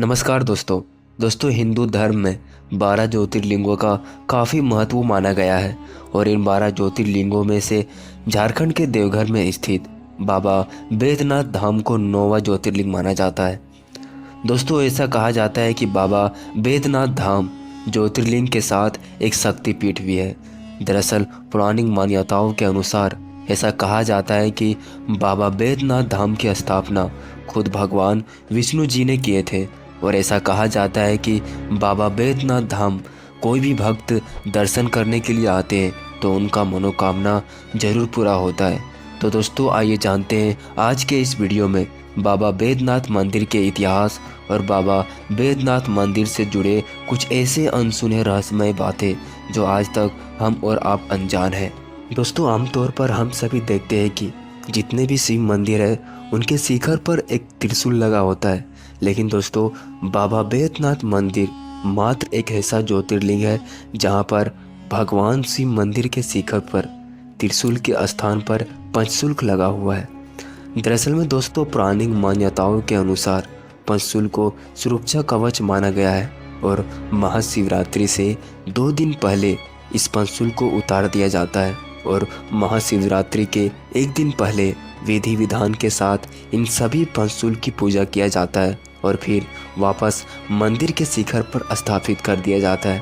नमस्कार दोस्तों हिंदू धर्म में 12 ज्योतिर्लिंगों का काफ़ी महत्व माना गया है और इन 12 ज्योतिर्लिंगों में से झारखंड के देवघर में स्थित बाबा बैद्यनाथ धाम को 9वां ज्योतिर्लिंग माना जाता है। दोस्तों ऐसा कहा जाता है कि बाबा बैद्यनाथ धाम ज्योतिर्लिंग के साथ एक शक्तिपीठ भी है। दरअसल पौराणिक मान्यताओं के अनुसार ऐसा कहा जाता है कि बाबा बैद्यनाथ धाम की स्थापना खुद भगवान विष्णु जी ने किए थे और ऐसा कहा जाता है कि बाबा बैद्यनाथ धाम कोई भी भक्त दर्शन करने के लिए आते हैं तो उनका मनोकामना जरूर पूरा होता है। तो दोस्तों आइए जानते हैं आज के इस वीडियो में बाबा बैद्यनाथ मंदिर के इतिहास और बाबा बैद्यनाथ मंदिर से जुड़े कुछ ऐसे अनसुने रहस्यमय बातें जो आज तक हम और आप अनजान हैं। दोस्तों आमतौर पर हम सभी देखते हैं कि जितने भी शिव मंदिर है उनके शिखर पर एक त्रिशूल लगा होता है, लेकिन दोस्तों बाबा बैद्यनाथ मंदिर मात्र एक ऐसा ज्योतिर्लिंग है जहां पर भगवान शिव मंदिर के शिखर पर त्रिशूल के स्थान पर पंचशूल लगा हुआ है। दरअसल में दोस्तों पौराणिक मान्यताओं के अनुसार पंचशूल को सुरक्षा कवच माना गया है और महाशिवरात्रि से 2 दिन पहले इस पंचशूल को उतार दिया जाता है और महाशिवरात्रि के 1 दिन पहले विधि विधान के साथ इन सभी पंचशूल की पूजा किया जाता है और फिर वापस मंदिर के शिखर पर स्थापित कर दिया जाता है।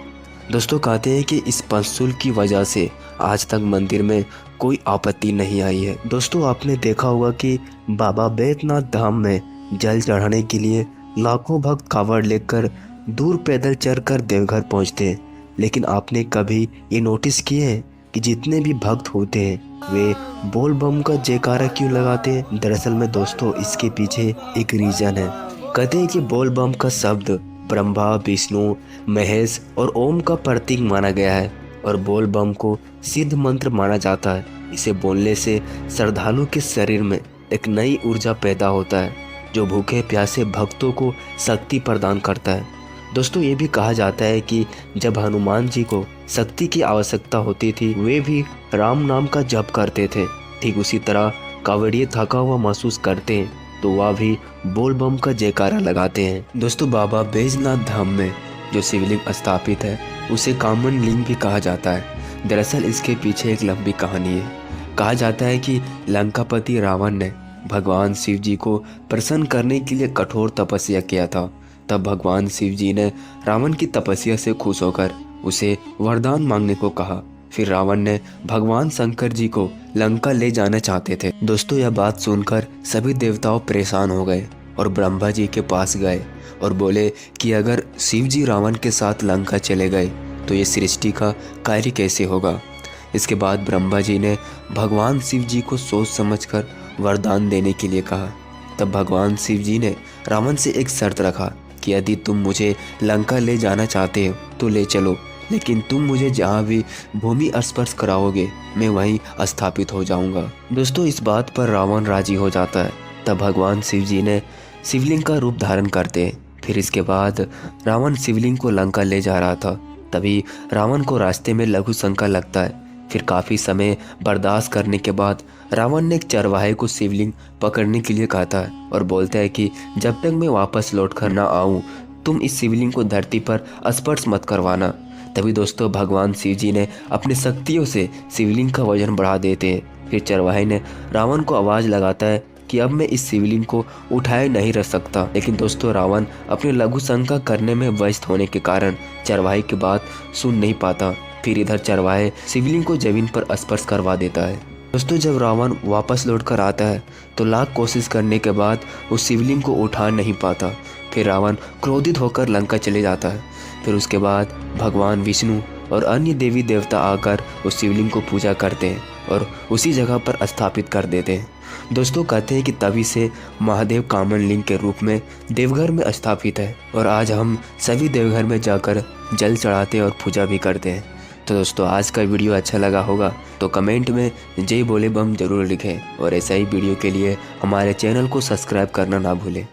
दोस्तों कहते हैं कि इस पंचशूल की वजह से आज तक मंदिर में कोई आपत्ति नहीं आई है। दोस्तों आपने देखा होगा कि बाबा बैद्यनाथ धाम में जल चढ़ाने के लिए लाखों भक्त कावड़ लेकर दूर पैदल चलकर देवघर पहुंचते हैं, लेकिन आपने कभी ये नोटिस किए हैं कि जितने भी भक्त होते हैं वे बोल बम का जयकारा क्यों लगाते हैं? दरअसल में दोस्तों इसके पीछे एक रीजन है। कहते हैं कि बोल बम का शब्द ब्रह्मा, विष्णु, महेश और ओम का प्रतीक माना गया है और बोल बम को सिद्ध मंत्र माना जाता है। इसे बोलने से श्रद्धालु के शरीर में एक नई ऊर्जा पैदा होता है जो भूखे प्यासे भक्तों को शक्ति प्रदान करता है। दोस्तों ये भी कहा जाता है कि जब हनुमान जी को शक्ति की आवश्यकता होती थी वे भी राम नाम का जप करते थे। ठीक उसी तरह कांवड़िए थका हुआ महसूस करते हैं तो वह भी बोल बम का जयकारा लगाते हैं। दोस्तों बाबा बैद्यनाथ धाम में जो शिवलिंग स्थापित है उसे कामन लिंग भी कहा जाता है। दरअसल इसके पीछे एक लंबी कहानी है। कहा जाता है कि लंकापति रावण ने भगवान शिव जी को प्रसन्न करने के लिए कठोर तपस्या किया था। तब भगवान शिव जी ने रावण की तपस्या से खुश होकर उसे वरदान मांगने को कहा। फिर रावण ने भगवान शंकर जी को लंका ले जाना चाहते थे। दोस्तों यह बात सुनकर सभी देवताओं परेशान हो गए और ब्रह्मा जी के पास गए और बोले कि अगर शिव जी रावण के साथ लंका चले गए तो ये सृष्टि का कार्य कैसे होगा। इसके बाद ब्रह्मा जी ने भगवान शिव जी को सोच समझकर वरदान देने के लिए कहा। तब भगवान शिव जी ने रावण से एक शर्त रखा कि यदि तुम मुझे लंका ले जाना चाहते हो तो ले चलो, लेकिन तुम मुझे जहाँ भी भूमि स्पर्श कराओगे मैं वहीं स्थापित हो जाऊंगा। दोस्तों इस बात पर रावण राजी हो जाता है। तब भगवान शिव जी ने शिवलिंग का रूप धारण करते हैं। फिर इसके बाद रावण शिवलिंग को लंका ले जा रहा था, तभी रावण को रास्ते में लघु शंका लगता है। फिर काफ़ी समय बर्दाश्त करने के बाद रावण ने एक चरवाहे को शिवलिंग पकड़ने के लिए कहता है और बोलता है कि जब तक मैं वापस लौट कर ना आऊँ तुम इस शिवलिंग को धरती पर स्पर्श मत करवाना। तभी दोस्तों भगवान शिव जी ने अपनी शक्तियों से शिवलिंग का वजन बढ़ा देते हैं। फिर चरवाहे ने रावण को आवाज़ लगाता है कि अब मैं इस शिवलिंग को उठाए नहीं रख सकता, लेकिन दोस्तों रावण अपने लघु शंका करने में व्यस्त होने के कारण चरवाहे की बात सुन नहीं पाता। फिर इधर चरवाहे शिवलिंग को जमीन पर स्पर्श करवा देता है। दोस्तों जब रावण वापस लौट कर आता है तो लाख कोशिश करने के बाद उस शिवलिंग को उठा नहीं पाता। फिर रावण क्रोधित होकर लंका चले जाता है। फिर उसके बाद भगवान विष्णु और अन्य देवी देवता आकर उस शिवलिंग को पूजा करते हैं और उसी जगह पर स्थापित कर देते हैं। दोस्तों कहते हैं कि तभी से महादेव कामन लिंग के रूप में देवघर में स्थापित है और आज हम सभी देवघर में जाकर जल चढ़ाते और पूजा भी करते हैं। तो दोस्तों आज का वीडियो अच्छा लगा होगा तो कमेंट में जय बोले बम जरूर लिखें और ऐसा ही वीडियो के लिए हमारे चैनल को सब्सक्राइब करना ना भूलें।